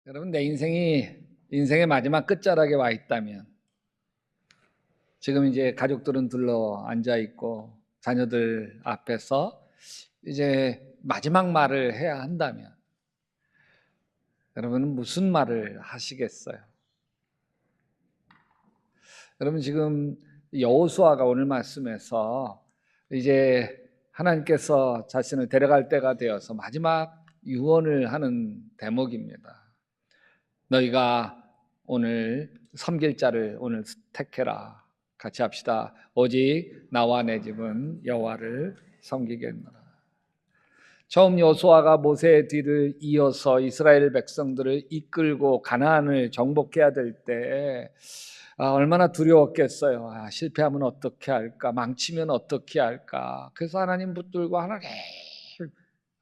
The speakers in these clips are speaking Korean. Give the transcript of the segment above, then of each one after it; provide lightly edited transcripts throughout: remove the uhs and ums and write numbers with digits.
여러분, 내 인생의 마지막 끝자락에 와 있다면, 지금 이제 가족들은 둘러 앉아 있고 자녀들 앞에서 이제 마지막 말을 해야 한다면, 여러분은 무슨 말을 하시겠어요? 여러분, 지금 여호수아가 오늘 말씀에서 이제 하나님께서 자신을 데려갈 때가 되어서 마지막 유언을 하는 대목입니다. 너희가 오늘 섬길 자를 오늘 택해라. 같이 합시다. 오직 나와 내 집은 여호와를 섬기겠노라. 처음 여호수아가 모세의 뒤를 이어서 이스라엘 백성들을 이끌고 가나안을 정복해야 될 때 얼마나 두려웠겠어요. 실패하면 어떻게 할까? 망치면 어떻게 할까? 그래서 하나님 붙들고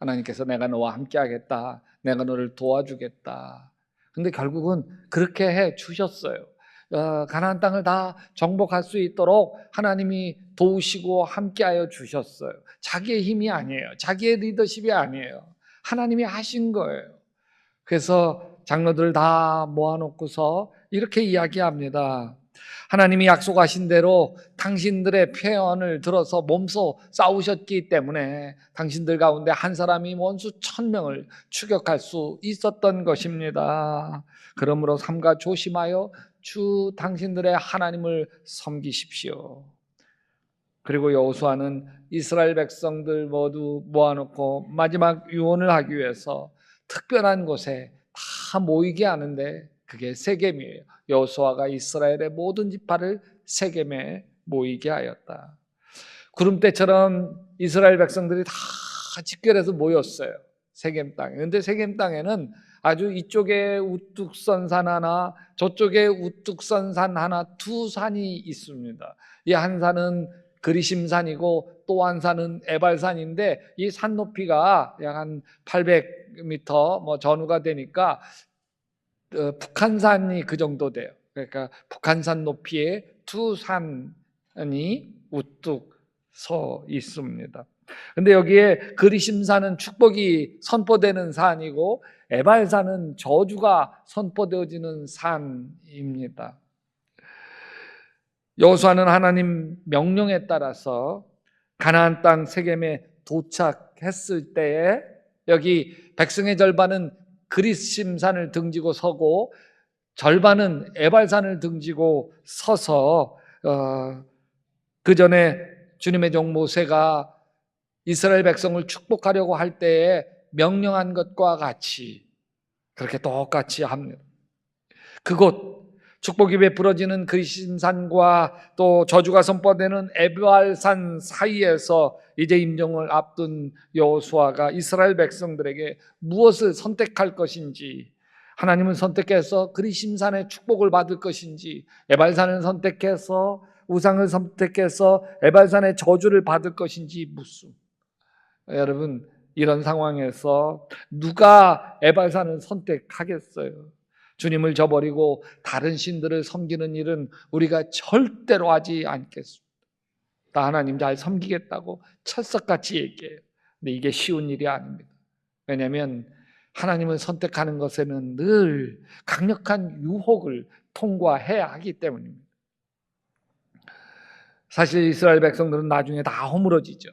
하나님께서 내가 너와 함께 하겠다. 내가 너를 도와주겠다. 근데 결국은 그렇게 해 주셨어요. 가나안 땅을 다 정복할 수 있도록 하나님이 도우시고 함께하여 주셨어요. 자기의 힘이 아니에요. 자기의 리더십이 아니에요. 하나님이 하신 거예요. 그래서 장로들 다 모아놓고서 이렇게 이야기합니다. 하나님이 약속하신 대로 당신들의 표현을 들어서 몸소 싸우셨기 때문에 당신들 가운데 한 사람이 원수 1000명을 추격할 수 있었던 것입니다. 그러므로 삼가 조심하여 주 당신들의 하나님을 섬기십시오. 그리고 여호수아는 이스라엘 백성들 모두 모아놓고 마지막 유언을 하기 위해서 특별한 곳에 다 모이게 하는데 그게 세겜이에요. 여호수아가 이스라엘의 모든 지파를 세겜에 모이게 하였다. 구름대처럼 이스라엘 백성들이 다 집결해서 모였어요. 세겜 땅에. 근데 세겜 땅에는 아주 이쪽에 우뚝 선 산 하나, 저쪽에 우뚝 선 산 하나, 두 산이 있습니다. 이 한 산은 그리심산이고 또 한 산은 에발산인데 이 산 높이가 약 한 800m 전후가 되니까 북한산이 그 정도 돼요. 그러니까 북한산 높이의 두 산이 우뚝 서 있습니다. 근데 여기에 그리심산은 축복이 선포되는 산이고 에발산은 저주가 선포되어지는 산입니다. 여호수아는 하나님 명령에 따라서 가나안 땅 세겜에 도착했을 때에 여기 백성의 절반은 그리심산을 등지고 서고 절반은 에발산을 등지고 서서 그 전에 주님의 종 모세가 이스라엘 백성을 축복하려고 할 때에 명령한 것과 같이 그렇게 똑같이 합니다. 그곳 축복이 베풀어지는 그리심산과 또 저주가 선포되는 에발산 사이에서 이제 임종을 앞둔 여호수아가 이스라엘 백성들에게 무엇을 선택할 것인지, 하나님은 선택해서 그리심산의 축복을 받을 것인지, 에발산을 선택해서 우상을 선택해서 에발산의 저주를 받을 것인지 묻습니다. 여러분, 이런 상황에서 누가 에발산을 선택하겠어요? 주님을 저버리고 다른 신들을 섬기는 일은 우리가 절대로 하지 않겠습니다. 다 하나님 잘 섬기겠다고 철석같이 얘기해요. 근데 이게 쉬운 일이 아닙니다. 왜냐하면 하나님을 선택하는 것에는 늘 강력한 유혹을 통과해야 하기 때문입니다. 사실 이스라엘 백성들은 나중에 다 허물어지죠.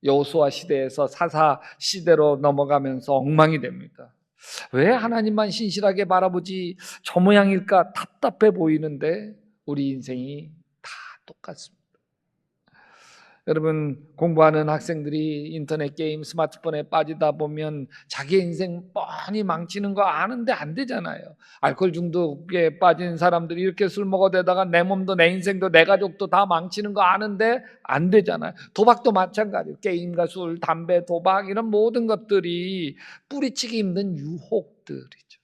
여호수아 시대에서 사사 시대로 넘어가면서 엉망이 됩니다. 왜 하나님만 신실하게 바라보지 저 모양일까 답답해 보이는데 우리 인생이 다 똑같습니다. 여러분, 공부하는 학생들이 인터넷 게임, 스마트폰에 빠지다 보면 자기 인생 뻔히 망치는 거 아는데 안 되잖아요. 알코올 중독에 빠진 사람들이 이렇게 술 먹어대다가 내 몸도 내 인생도 내 가족도 다 망치는 거 아는데 안 되잖아요. 도박도 마찬가지예요. 게임과 술, 담배, 도박 이런 모든 것들이 뿌리치기 힘든 유혹들이죠.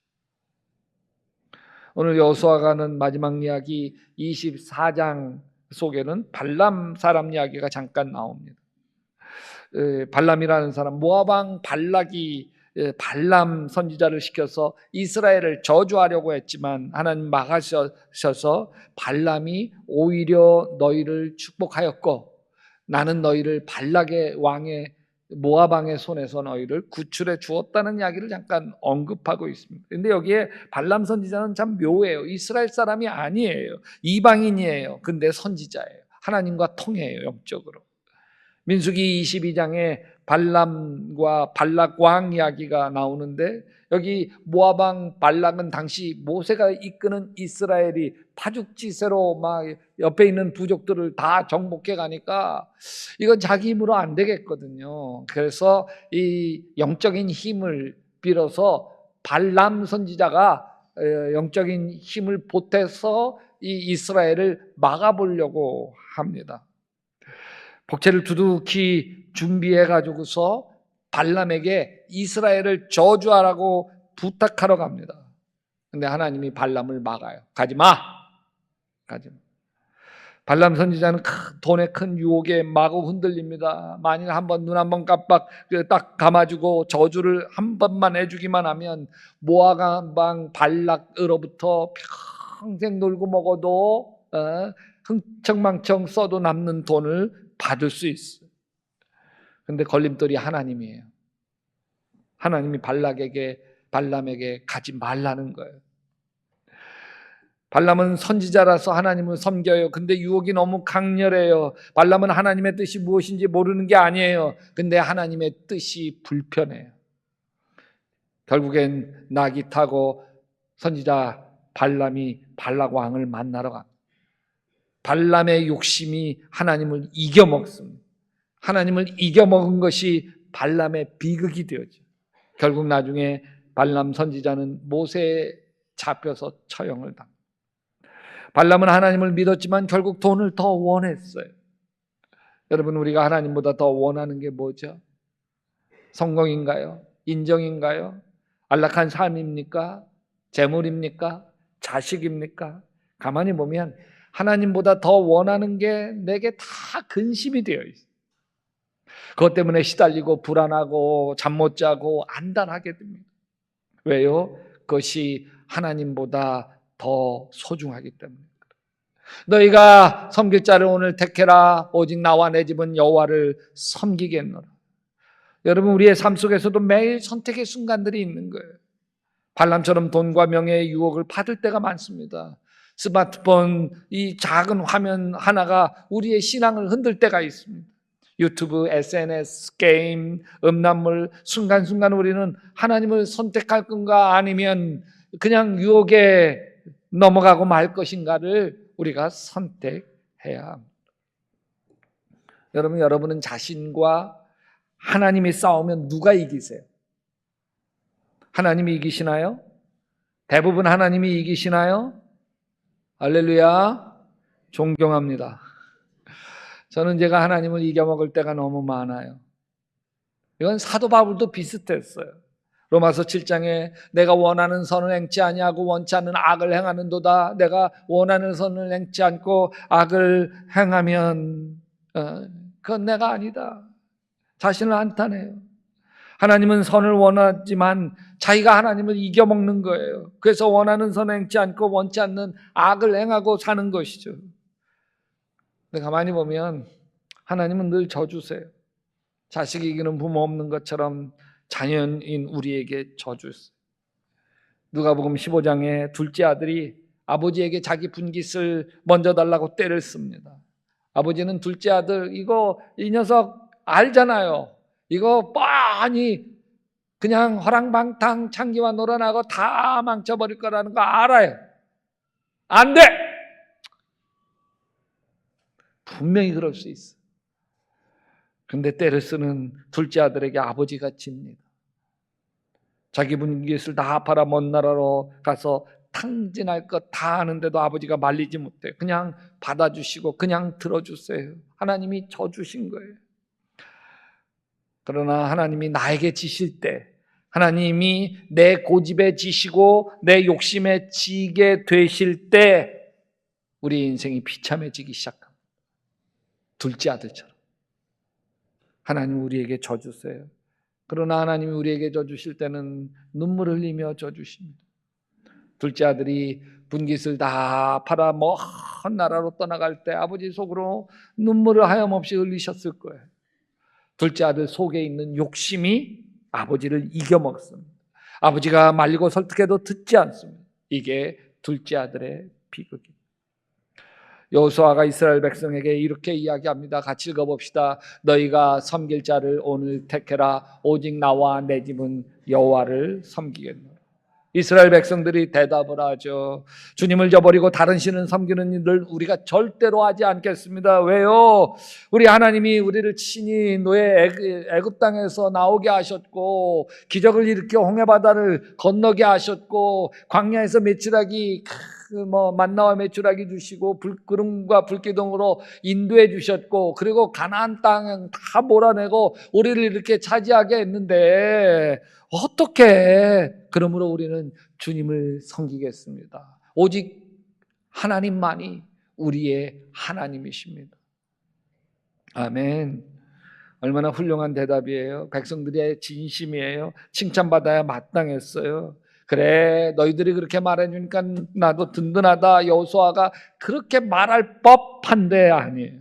오늘 여호수아가 하는 마지막 이야기 24장 속에는 발람 사람 이야기가 잠깐 나옵니다. 발람이라는 사람, 모압 왕 발락이 발람 선지자를 시켜서 이스라엘을 저주하려고 했지만 하나님 막으셔서 발람이 오히려 너희를 축복하였고 나는 너희를 발락의 왕의 모압 왕의 손에서 너희를 구출해 주었다는 이야기를 잠깐 언급하고 있습니다. 근데 여기에 발람 선지자는 참 묘해요. 이스라엘 사람이 아니에요. 이방인이에요. 근데 선지자예요. 하나님과 통해요, 영적으로. 민수기 22장에 발람과 발락 왕 이야기가 나오는데, 여기 모압 왕 발락은 당시 모세가 이끄는 이스라엘이 파죽지세로 막 옆에 있는 부족들을 다 정복해 가니까 이건 자기 힘으로 안 되겠거든요. 그래서 이 영적인 힘을 빌어서 발람 선지자가 영적인 힘을 보태서 이 이스라엘을 막아보려고 합니다. 복채를 두둑히 준비해 가지고서 발람에게 이스라엘을 저주하라고 부탁하러 갑니다. 근데 하나님이 발람을 막아요. 가지 마. 가지 마. 발람 선지자는 돈의 큰 유혹에 마구 흔들립니다. 만일 한번 눈 한번 깜빡 딱 감아주고 저주를 한 번만 해주기만 하면 모압 왕 발락으로부터 평생 놀고 먹어도 흥청망청 써도 남는 돈을 받을 수 있어요. 근데 걸림돌이 하나님이에요. 하나님이 발람에게 가지 말라는 거예요. 발람은 선지자라서 하나님을 섬겨요. 근데 유혹이 너무 강렬해요. 발람은 하나님의 뜻이 무엇인지 모르는 게 아니에요. 근데 하나님의 뜻이 불편해요. 결국엔 낙이 타고 선지자 발람이 발락 왕을 만나러 갑니다. 발람의 욕심이 하나님을 이겨먹습니다. 하나님을 이겨먹은 것이 발람의 비극이 되었죠. 결국 나중에 발람 선지자는 모세에 잡혀서 처형을 당합니다. 발람은 하나님을 믿었지만 결국 돈을 더 원했어요. 여러분, 우리가 하나님보다 더 원하는 게 뭐죠? 성공인가요? 인정인가요? 안락한 삶입니까? 재물입니까? 자식입니까? 가만히 보면 하나님보다 더 원하는 게 내게 다 근심이 되어 있어요. 그것 때문에 시달리고 불안하고 잠 못 자고 안달하게 됩니다. 왜요? 그것이 하나님보다 더 소중하기 때문에. 너희가 섬길 자를 오늘 택해라. 오직 나와 내 집은 여호와를 섬기겠노라. 여러분, 우리의 삶 속에서도 매일 선택의 순간들이 있는 거예요. 발람처럼 돈과 명예의 유혹을 받을 때가 많습니다. 스마트폰 이 작은 화면 하나가 우리의 신앙을 흔들 때가 있습니다. 유튜브, SNS, 게임, 음란물, 순간순간 우리는 하나님을 선택할 건가 아니면 그냥 유혹에 넘어가고 말 것인가를 우리가 선택해야 합니다. 여러분은 자신과 하나님이 싸우면 누가 이기세요? 하나님이 이기시나요? 대부분 하나님이 이기시나요? 할렐루야. 존경합니다. 저는 제가 하나님을 이겨먹을 때가 너무 많아요. 이건 사도 바울도 비슷했어요. 로마서 7장에 내가 원하는 선을 행치 아니하고 원치 않는 악을 행하는도다. 내가 원하는 선을 행치 않고 악을 행하면 그건 내가 아니다. 자신을 한탄해요. 하나님은 선을 원하지만 자기가 하나님을 이겨먹는 거예요. 그래서 원하는 선을 행치 않고 원치 않는 악을 행하고 사는 것이죠. 근데 가만히 보면 하나님은 늘 저주세요. 자식 이기는 부모 없는 것처럼 자녀인 우리에게 저주세요. 누가복음 15장에 둘째 아들이 아버지에게 자기 분깃을 먼저 달라고 때를 씁니다. 아버지는 둘째 아들 이 녀석 알잖아요. 이거 뻔히 그냥 허랑방탕 창기와 놀아나고 다 망쳐버릴 거라는 거 알아요. 안 돼! 분명히 그럴 수 있어. 근데 때를 쓰는 둘째 아들에게 아버지가 집니다. 자기 분깃을 다 팔아 먼 나라로 가서 탕진할 것 다 아는데도 아버지가 말리지 못해요. 그냥 받아주시고 그냥 들어주세요. 하나님이 져주신 거예요. 그러나 하나님이 나에게 지실 때, 하나님이 내 고집에 지시고 내 욕심에 지게 되실 때 우리 인생이 비참해지기 시작합니다. 둘째 아들처럼. 하나님 우리에게 져주세요. 그러나 하나님이 우리에게 져주실 때는 눈물 흘리며 져주십니다. 둘째 아들이 분깃을 다 팔아 먼 나라로 떠나갈 때 아버지 속으로 눈물을 하염없이 흘리셨을 거예요. 둘째 아들 속에 있는 욕심이 아버지를 이겨먹습니다. 아버지가 말리고 설득해도 듣지 않습니다. 이게 둘째 아들의 비극입니다. 여호수아가 이스라엘 백성에게 이렇게 이야기합니다. 같이 읽어봅시다. 너희가 섬길 자를 오늘 택해라. 오직 나와 내 집은 여호와를 섬기겠노라. 이스라엘 백성들이 대답을 하죠. 주님을 저버리고 다른 신을 섬기는 일을 우리가 절대로 하지 않겠습니다. 왜요? 우리 하나님이 우리를 친히 노예 애굽 땅에서 나오게 하셨고, 기적을 일으켜 홍해바다를 건너게 하셨고, 광야에서 메추라기 만나와 메추라기 주시고 불구름과 불기둥으로 인도해 주셨고, 그리고 가나안 땅 다 몰아내고 우리를 이렇게 차지하게 했는데 어떻게 그러므로 우리는 주님을 섬기겠습니다. 오직 하나님만이 우리의 하나님이십니다. 아멘. 얼마나 훌륭한 대답이에요. 백성들의 진심이에요. 칭찬받아야 마땅했어요. 그래, 너희들이 그렇게 말해주니까 나도 든든하다. 여호수아가 그렇게 말할 법한데 아니에요.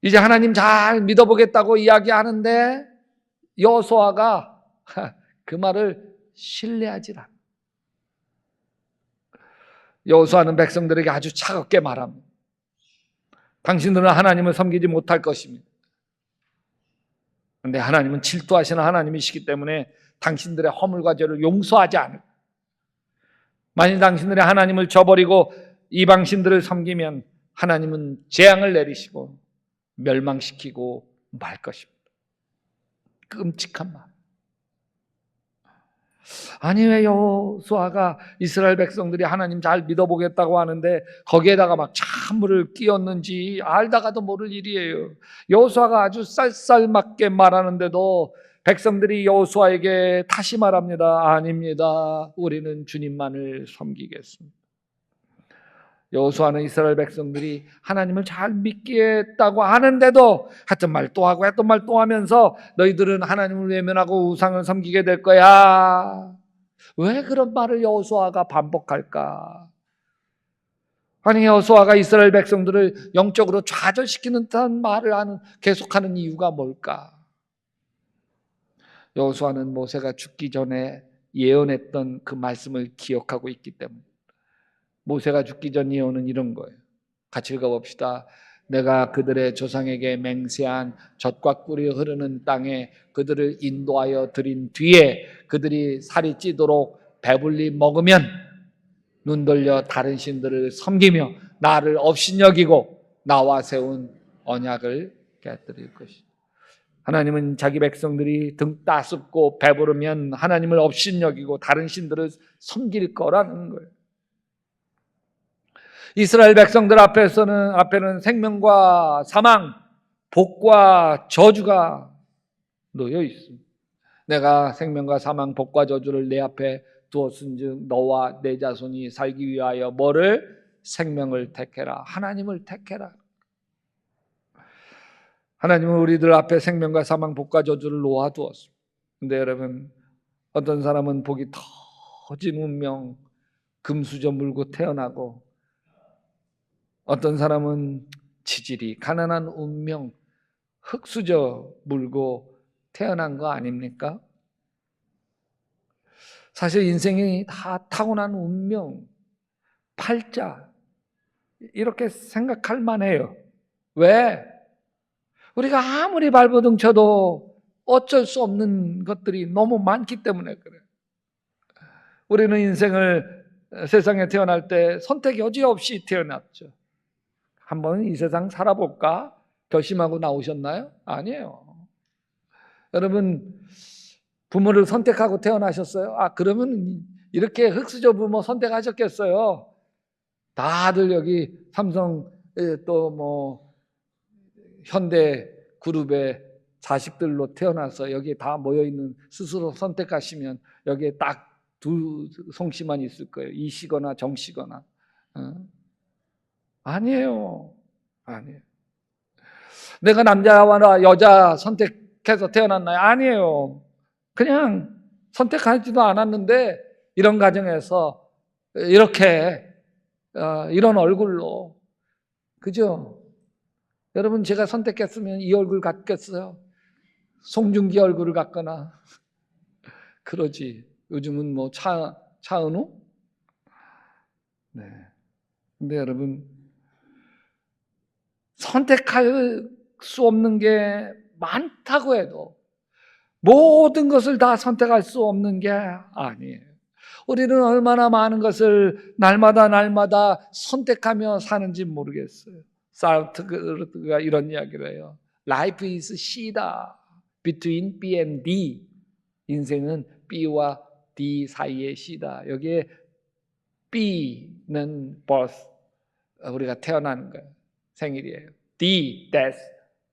이제 하나님 잘 믿어보겠다고 이야기하는데 여호수아가 그 말을 신뢰하지 않아. 여호수아는 백성들에게 아주 차갑게 말합니다. 당신들은 하나님을 섬기지 못할 것입니다. 그런데 하나님은 질투하시는 하나님이시기 때문에 당신들의 허물과 죄를 용서하지 않을. 만일 당신들이 하나님을 저버리고 이방신들을 섬기면 하나님은 재앙을 내리시고 멸망시키고 말 것입니다. 끔찍한 말. 아니, 왜 여호수아가 이스라엘 백성들이 하나님 잘 믿어보겠다고 하는데 거기에다가 막 찬물을 끼얹는지 알다가도 모를 일이에요. 여호수아가 아주 쌀쌀맞게 말하는데도 백성들이 여호수아에게 다시 말합니다. 아닙니다. 우리는 주님만을 섬기겠습니다. 여호수아는 이스라엘 백성들이 하나님을 잘 믿겠다고 하는데도 했던 말 또 하고 했던 말 또 하면서 너희들은 하나님을 외면하고 우상을 섬기게 될 거야. 왜 그런 말을 여호수아가 반복할까? 아니, 여호수아가 이스라엘 백성들을 영적으로 좌절시키는 듯한 말을 계속하는 이유가 뭘까? 여호수아는 모세가 죽기 전에 예언했던 그 말씀을 기억하고 있기 때문에. 모세가 죽기 전 예언은 이런 거예요. 같이 읽어봅시다. 내가 그들의 조상에게 맹세한 젖과 꿀이 흐르는 땅에 그들을 인도하여 들인 뒤에 그들이 살이 찌도록 배불리 먹으면 눈 돌려 다른 신들을 섬기며 나를 업신여기고 나와 세운 언약을 깨뜨릴 것이다. 하나님은 자기 백성들이 등 따숩고 배부르면 하나님을 업신여기고 다른 신들을 섬길 거라는 거예요. 이스라엘 백성들 앞에는 생명과 사망, 복과 저주가 놓여 있습니다. 내가 생명과 사망, 복과 저주를 내 앞에 두었은즉 너와 내 자손이 살기 위하여 뭐를? 생명을 택해라. 하나님을 택해라. 하나님은 우리들 앞에 생명과 사망, 복과 저주를 놓아두었습니다. 근데 여러분, 어떤 사람은 복이 터진 운명, 금수저 물고 태어나고, 어떤 사람은 지질이 가난한 운명, 흙수저 물고 태어난 거 아닙니까? 사실 인생이 다 타고난 운명, 팔자, 이렇게 생각할 만해요. 왜? 우리가 아무리 발버둥 쳐도 어쩔 수 없는 것들이 너무 많기 때문에 그래요. 우리는 인생을 세상에 태어날 때 선택 여지 없이 태어났죠. 한번 이 세상 살아볼까 결심하고 나오셨나요? 아니에요. 여러분, 부모를 선택하고 태어나셨어요? 그러면 이렇게 흙수저 부모 선택하셨겠어요? 다들 여기 삼성 또 현대 그룹의 자식들로 태어나서 여기에 다 모여있는 스스로 선택하시면 여기에 딱 두 송씨만 있을 거예요. 이씨거나 정씨거나. 아니에요. 아니에요. 내가 남자와 여자 선택해서 태어났나요? 아니에요. 그냥 선택하지도 않았는데 이런 가정에서 이렇게 이런 얼굴로, 그죠? 여러분, 제가 선택했으면 이 얼굴 갖겠어요? 송중기 얼굴을 갖거나 그러지. 요즘은 뭐 차은우? 네. 근데 여러분, 선택할 수 없는 게 많다고 해도 모든 것을 다 선택할 수 없는 게 아니에요. 우리는 얼마나 많은 것을 날마다 선택하며 사는지 모르겠어요. 사르트르가 이런 이야기를 해요. Life is C다. Between B and D. 인생은 B와 D 사이의 C다. 여기에 B는 birth, 우리가 태어나는 거예요. 생일이에요. D, death,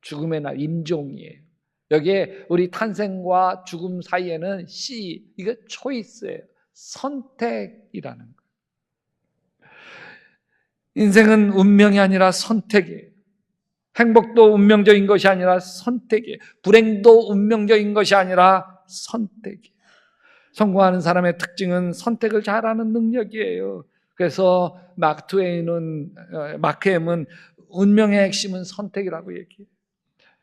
죽음의 날, 임종이에요. 여기에 우리 탄생과 죽음 사이에는 C, 이거 choice예요. 선택이라는 거예요. 인생은 운명이 아니라 선택이에요. 행복도 운명적인 것이 아니라 선택이에요. 불행도 운명적인 것이 아니라 선택이에요. 성공하는 사람의 특징은 선택을 잘하는 능력이에요. 그래서 마크엠은 운명의 핵심은 선택이라고 얘기해요.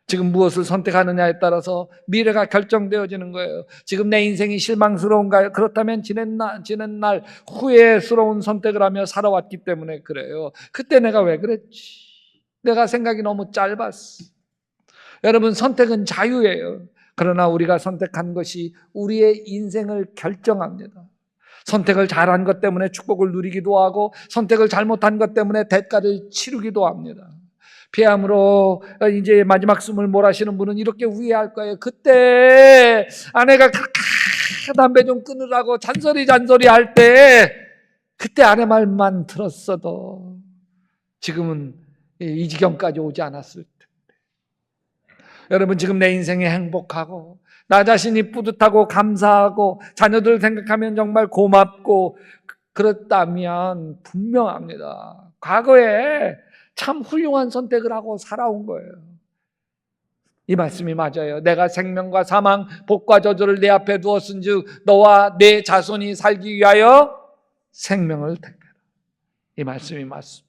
지금 무엇을 선택하느냐에 따라서 미래가 결정되어지는 거예요. 지금 내 인생이 실망스러운가요? 그렇다면 지난 날 후회스러운 선택을 하며 살아왔기 때문에 그래요. 그때 내가 왜 그랬지? 내가 생각이 너무 짧았어. 여러분, 선택은 자유예요. 그러나 우리가 선택한 것이 우리의 인생을 결정합니다. 선택을 잘한 것 때문에 축복을 누리기도 하고 선택을 잘못한 것 때문에 대가를 치르기도 합니다. 폐암으로 이제 마지막 숨을 몰아쉬는 분은 이렇게 후회할 거예요. 그때 아내가 담배 좀 끊으라고 잔소리 할 때 그때 아내 말만 들었어도 지금은 이 지경까지 오지 않았을 텐데. 여러분, 지금 내 인생이 행복하고 나 자신이 뿌듯하고 감사하고 자녀들 생각하면 정말 고맙고 그렇다면 분명합니다. 과거에 참 훌륭한 선택을 하고 살아온 거예요. 이 말씀이 맞아요. 내가 생명과 사망, 복과 저주를 내 앞에 두었은즉 너와 내 자손이 살기 위하여 생명을 택하라. 이 말씀이 맞습니다.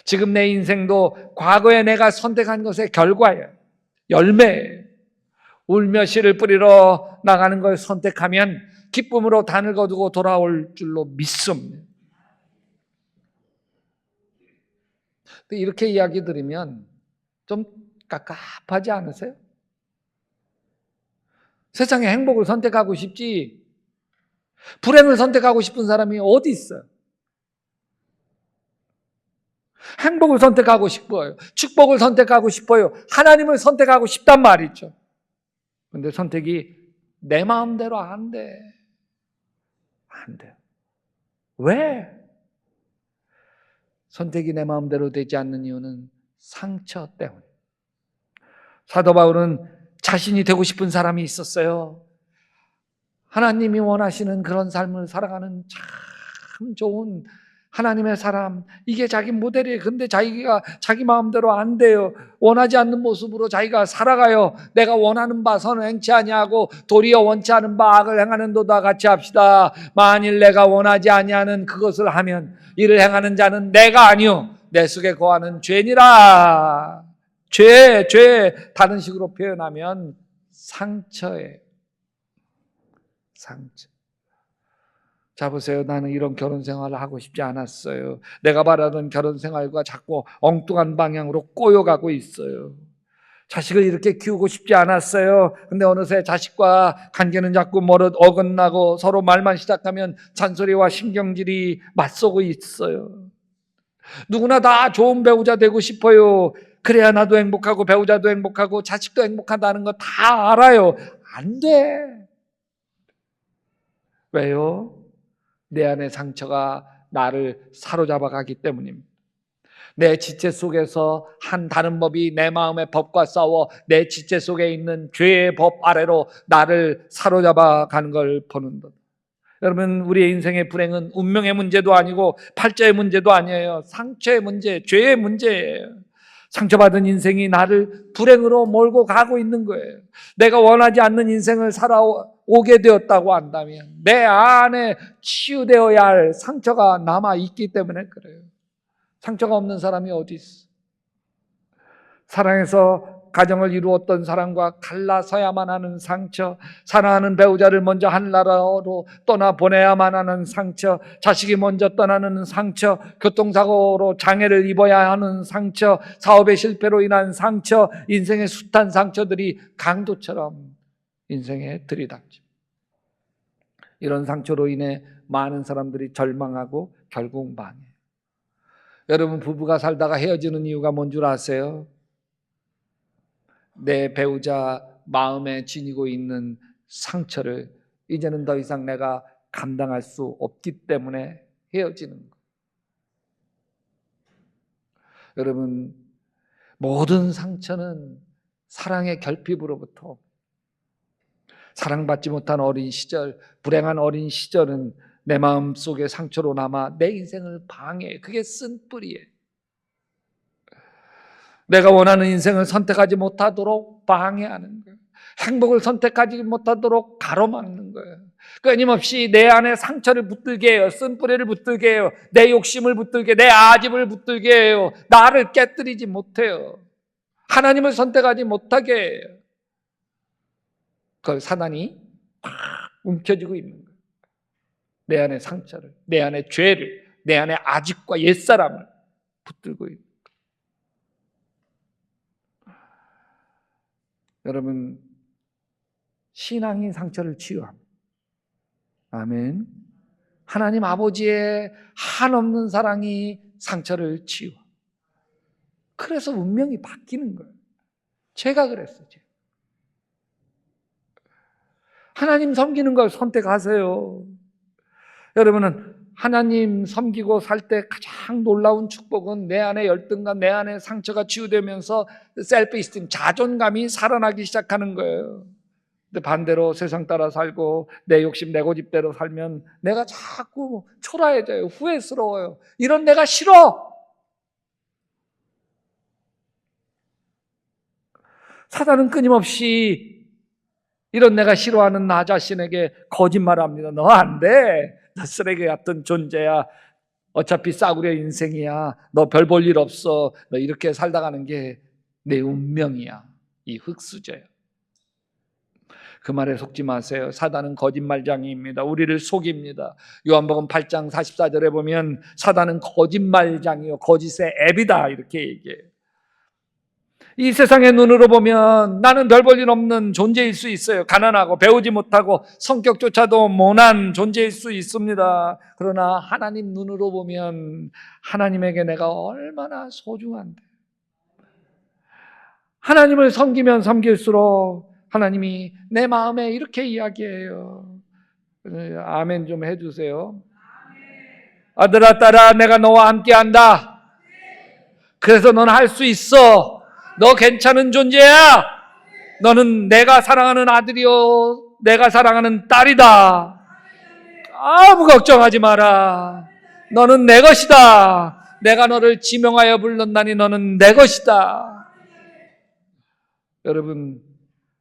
지금 내 인생도 과거에 내가 선택한 것의 결과예요. 열매예요. 울며 씨를 뿌리러 나가는 걸 선택하면 기쁨으로 단을 거두고 돌아올 줄로 믿습니다. 이렇게 이야기 들으면 좀 깝깝하지 않으세요? 세상에 행복을 선택하고 싶지 불행을 선택하고 싶은 사람이 어디 있어요? 행복을 선택하고 싶어요. 축복을 선택하고 싶어요. 하나님을 선택하고 싶단 말이죠. 그런데 선택이 내 마음대로 안 돼. 안 돼요. 왜? 선택이 내 마음대로 되지 않는 이유는 상처 때문에. 사도 바울은 자신이 되고 싶은 사람이 있었어요. 하나님이 원하시는 그런 삶을 살아가는 참 좋은 하나님의 사람, 이게 자기 모델이에요. 근데 자기가 자기 마음대로 안 돼요. 원하지 않는 모습으로 자기가 살아가요. 내가 원하는 바 선을 행치 아니하고 도리어 원치 않은 바 악을 행하는 도다 같이 합시다. 만일 내가 원하지 아니하는 그것을 하면 이를 행하는 자는 내가 아니요 내 속에 거하는 죄니라. 죄 다른 식으로 표현하면 상처예요. 상처. 자, 보세요. 나는 이런 결혼 생활을 하고 싶지 않았어요. 내가 바라던 결혼 생활과 자꾸 엉뚱한 방향으로 꼬여가고 있어요. 자식을 이렇게 키우고 싶지 않았어요. 근데 어느새 자식과 관계는 자꾸 어긋나고 서로 말만 시작하면 잔소리와 신경질이 맞서고 있어요. 누구나 다 좋은 배우자 되고 싶어요. 그래야 나도 행복하고 배우자도 행복하고 자식도 행복하다는 거 다 알아요. 안 돼. 왜요? 내 안의 상처가 나를 사로잡아 가기 때문입니다. 내 지체 속에서 한 다른 법이 내 마음의 법과 싸워 내 지체 속에 있는 죄의 법 아래로 나를 사로잡아 가는 걸 보는 것. 여러분, 우리의 인생의 불행은 운명의 문제도 아니고 팔자의 문제도 아니에요. 상처의 문제, 죄의 문제예요. 상처받은 인생이 나를 불행으로 몰고 가고 있는 거예요. 내가 원하지 않는 인생을 살아오게 되었다고 한다면 내 안에 치유되어야 할 상처가 남아있기 때문에 그래요. 상처가 없는 사람이 어디 있어? 사랑해서 가정을 이루었던 사람과 갈라서야만 하는 상처, 사랑하는 배우자를 먼저 하늘나라로 떠나보내야만 하는 상처, 자식이 먼저 떠나는 상처, 교통사고로 장애를 입어야 하는 상처, 사업의 실패로 인한 상처, 인생의 숱한 상처들이 강도처럼 인생에 들이닥쳐. 이런 상처로 인해 많은 사람들이 절망하고 결국 망해요. 여러분, 부부가 살다가 헤어지는 이유가 뭔 줄 아세요? 내 배우자 마음에 지니고 있는 상처를 이제는 더 이상 내가 감당할 수 없기 때문에 헤어지는 거예요. 여러분, 모든 상처는 사랑의 결핍으로부터, 사랑받지 못한 어린 시절, 불행한 어린 시절은 내 마음 속에 상처로 남아 내 인생을 방해해. 그게 쓴뿌리예요. 내가 원하는 인생을 선택하지 못하도록 방해하는 거예요. 행복을 선택하지 못하도록 가로막는 거예요. 끊임없이 내 안에 상처를 붙들게 해요. 쓴뿌리를 붙들게 해요. 내 욕심을 붙들게, 내 아집을 붙들게 해요. 나를 깨뜨리지 못해요. 하나님을 선택하지 못하게 해요. 그걸 사단이 팍 움켜쥐고 있는 거예요. 내 안에 상처를, 내 안에 죄를, 내 안에 아집과 옛사람을 붙들고 있는 거예요. 여러분, 신앙이 상처를 치유합니다. 아멘. 하나님 아버지의 한없는 사랑이 상처를 치유. 그래서 운명이 바뀌는 거예요. 제가 그랬어요. 하나님 섬기는 걸 선택하세요. 여러분은 하나님 섬기고 살 때 가장 놀라운 축복은 내 안에 열등감, 내 안에 상처가 치유되면서 셀프 이스팀, 자존감이 살아나기 시작하는 거예요. 근데 반대로 세상 따라 살고 내 욕심, 내 고집대로 살면 내가 자꾸 초라해져요. 후회스러워요. 이런 내가 싫어. 사단은 끊임없이 이런 내가 싫어하는 나 자신에게 거짓말합니다. 너 안 돼. 너 쓰레기 같은 존재야. 어차피 싸구려 인생이야. 너 별 볼 일 없어. 너 이렇게 살다 가는 게 내 운명이야. 이 흙수저야. 그 말에 속지 마세요. 사단은 거짓말장이입니다. 우리를 속입니다. 요한복음 8장 44절에 보면 사단은 거짓말장이요, 거짓의 앱이다 이렇게 얘기해요. 이 세상의 눈으로 보면 나는 별 볼 일 없는 존재일 수 있어요. 가난하고 배우지 못하고 성격조차도 모난 존재일 수 있습니다. 그러나 하나님 눈으로 보면 하나님에게 내가 얼마나 소중한데, 하나님을 섬기면 섬길수록 하나님이 내 마음에 이렇게 이야기해요. 아멘 좀 해주세요. 아들아 딸아, 내가 너와 함께한다. 그래서 넌 할 수 있어. 너 괜찮은 존재야. 너는 내가 사랑하는 아들이요, 내가 사랑하는 딸이다. 아무 걱정하지 마라. 너는 내 것이다. 내가 너를 지명하여 불렀나니 너는 내 것이다. 여러분,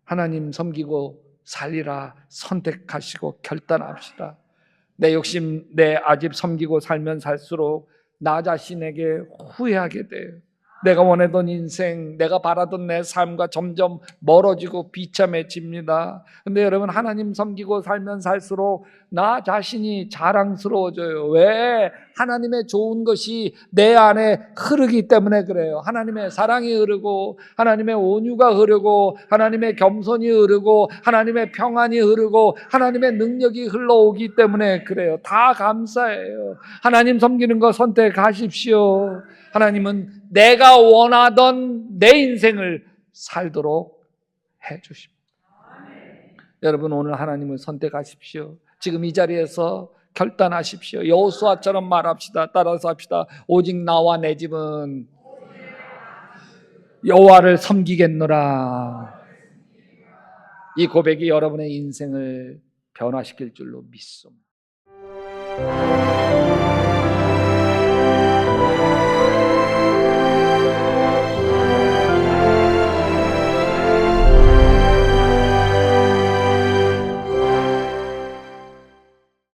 하나님 섬기고 살리라 선택하시고 결단합시다. 내 욕심, 내 아집 섬기고 살면 살수록 나 자신에게 후회하게 돼요. 내가 원하던 인생, 내가 바라던 내 삶과 점점 멀어지고 비참해집니다. 근데 여러분, 하나님 섬기고 살면 살수록 나 자신이 자랑스러워져요. 왜? 하나님의 좋은 것이 내 안에 흐르기 때문에 그래요. 하나님의 사랑이 흐르고, 하나님의 온유가 흐르고, 하나님의 겸손이 흐르고, 하나님의 평안이 흐르고, 하나님의 능력이 흘러오기 때문에 그래요. 다 감사해요. 하나님 섬기는 거 선택하십시오. 하나님은 내가 원하던 내 인생을 살도록 해주십니다. 여러분, 오늘 하나님을 선택하십시오. 지금 이 자리에서 결단하십시오. 여호수아처럼 말합시다. 따라서 합시다. 오직 나와 내 집은 여호와를 섬기겠노라. 이 고백이 여러분의 인생을 변화시킬 줄로 믿습니다.